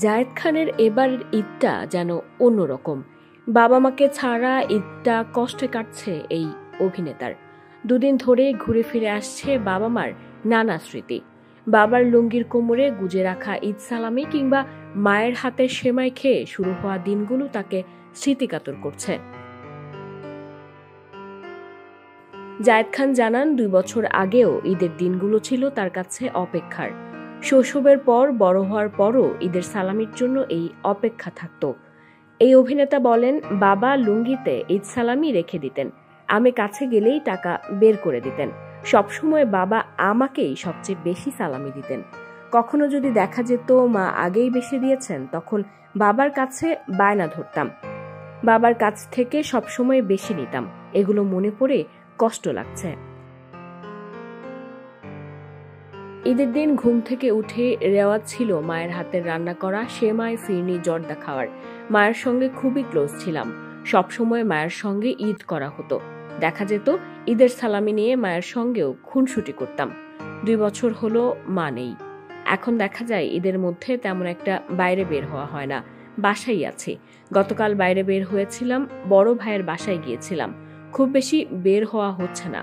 জায়েদ খানের এবারের ঈদটা যেন অন্যরকম। বাবা মাকে ছাড়া ঈদটা কষ্টে কাটছে এই অভিনেতার। দুদিন ধরে ঘুরে ফিরে আসছে বাবা মার নানা স্মৃতি। বাবার লুঙ্গির কোমরে গুজে রাখা ঈদ সালামি কিংবা মায়ের হাতের সেমাই খেয়ে শুরু হওয়া দিনগুলো তাকে স্মৃতিকাতর করছে। জায়েদ খান জানান 2 বছর আগেও ঈদের দিনগুলো ছিল তার কাছে অপেক্ষার। শৈশবের পর বড় হওয়ার পরও ঈদের সালামির জন্য এই অপেক্ষা থাকত। এই অভিনেতা বলেন, বাবা লুঙ্গিতে ঈদ সালামি রেখে দিতেন, আমি কাছে গেলেই টাকা বের করে দিতেন। সবসময় বাবা আমাকেই সবচেয়ে বেশি সালামি দিতেন। কখনো যদি দেখা যেত মা আগেই বেশি দিয়েছেন, তখন বাবার কাছে বায়না ধরতাম, বাবার কাছ থেকে সবসময় বেশি নিতাম। এগুলো মনে পড়ে কষ্ট লাগছে। ঈদের দিন ঘুম থেকে উঠে রেওয়াজ ছিল মায়ের হাতের রান্না করা সেমাই, ফিরনি, জর্দা খাওয়ার। মায়ের সঙ্গে খুবই ক্লোজ ছিলাম। সবসময় মায়ের সঙ্গে ঈদ করা হতো। দেখা যেত ঈদের সালামি নিয়ে মায়ের সঙ্গেও খুনসুটি করতাম। 2 বছর হলো মা নেই। এখন দেখা যায় ঈদের মধ্যে তেমন একটা বাইরে বের হওয়া হয় না, বাসায় আছি। গতকাল বাইরে বের হয়েছিলাম, বড় ভাইয়ের বাসায় গিয়েছিলাম। খুব বেশি বের হওয়া হচ্ছে না।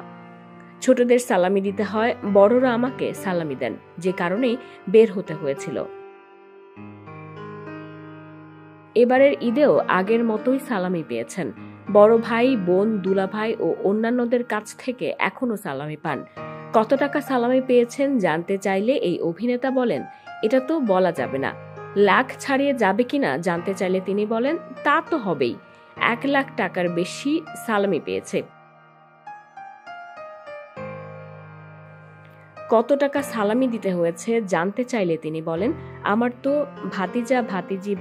ছোটদের সালামি দিতে হয়, বড়রা আমাকে সালামি দেন, যে কারণে বের হতে হয়েছিল। এবারের ঈদেও আগের মতোই সালামি পেয়েছেন। বড় ভাই, বোন, দুলাভাই ও অন্যান্যদের কাছ থেকে এখনো সালামি পান। কত টাকা সালামি পেয়েছেন জানতে চাইলে এই অভিনেতা বলেন, এটা তো বলা যাবে না। লাখ ছাড়িয়ে যাবে কিনা জানতে চাইলে তিনি বলেন, তা তো হবেই। 1 লাখ টাকার বেশি সালামি পেয়েছে। কত টাকা সালামি দিতে হয়েছে জানতে চাইলে তিনি বলেন, আমার তো ভাতিজা, ভাতিজি,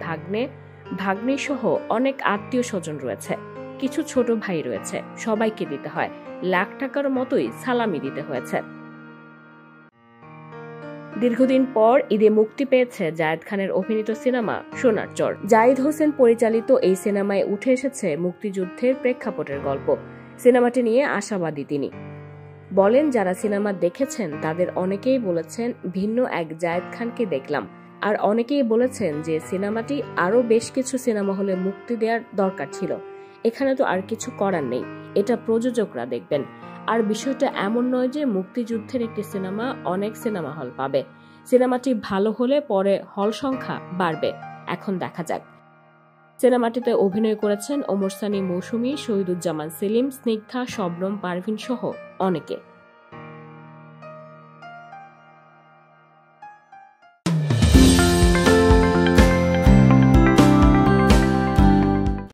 ভাগ্নে সহ অনেক আত্মীয় স্বজন রয়েছে, কিছু ছোট ভাই রয়েছে, সবাইকে দিতে হয়। লাখ টাকার মতোই সালামি দিতে হয়েছে। দীর্ঘদিন পর ঈদে মুক্তি পেয়েছে জায়েদ খানের অভিনীত সিনেমা সোনার চর। জাহিদ হোসেন পরিচালিত এই সিনেমায় উঠে এসেছে মুক্তিযুদ্ধের প্রেক্ষাপটের গল্প। সিনেমাটি নিয়ে আশাবাদী তিনি। বলেন, যারা সিনেমা দেখেছেন তাদের অনেকেই বলেছেন ভিন্ন এক জায়েদ খানকে দেখলাম। আর অনেকেই বলেছেন যে সিনেমাটি আরো বেশ কিছু সিনেমা হলে মুক্তি দেওয়ার দরকার ছিল। এখানে তো আর কিছু করার নেই, এটা প্রযোজকরা দেখবেন। আর বিষয়টা এমন নয় যে মুক্তিযুদ্ধের একটি সিনেমা অনেক সিনেমা হল পাবে। সিনেমাটি ভালো হলে পরে হল সংখ্যা বাড়বে, এখন দেখা যাক। সিনেমাটিতে অভিনয় করেছেন ওমর সানি, মৌসুমী, শহীদুজ্জামান সেলিম, স্নিগ্ধা, শবনম, পারভিন সহ অনেকে।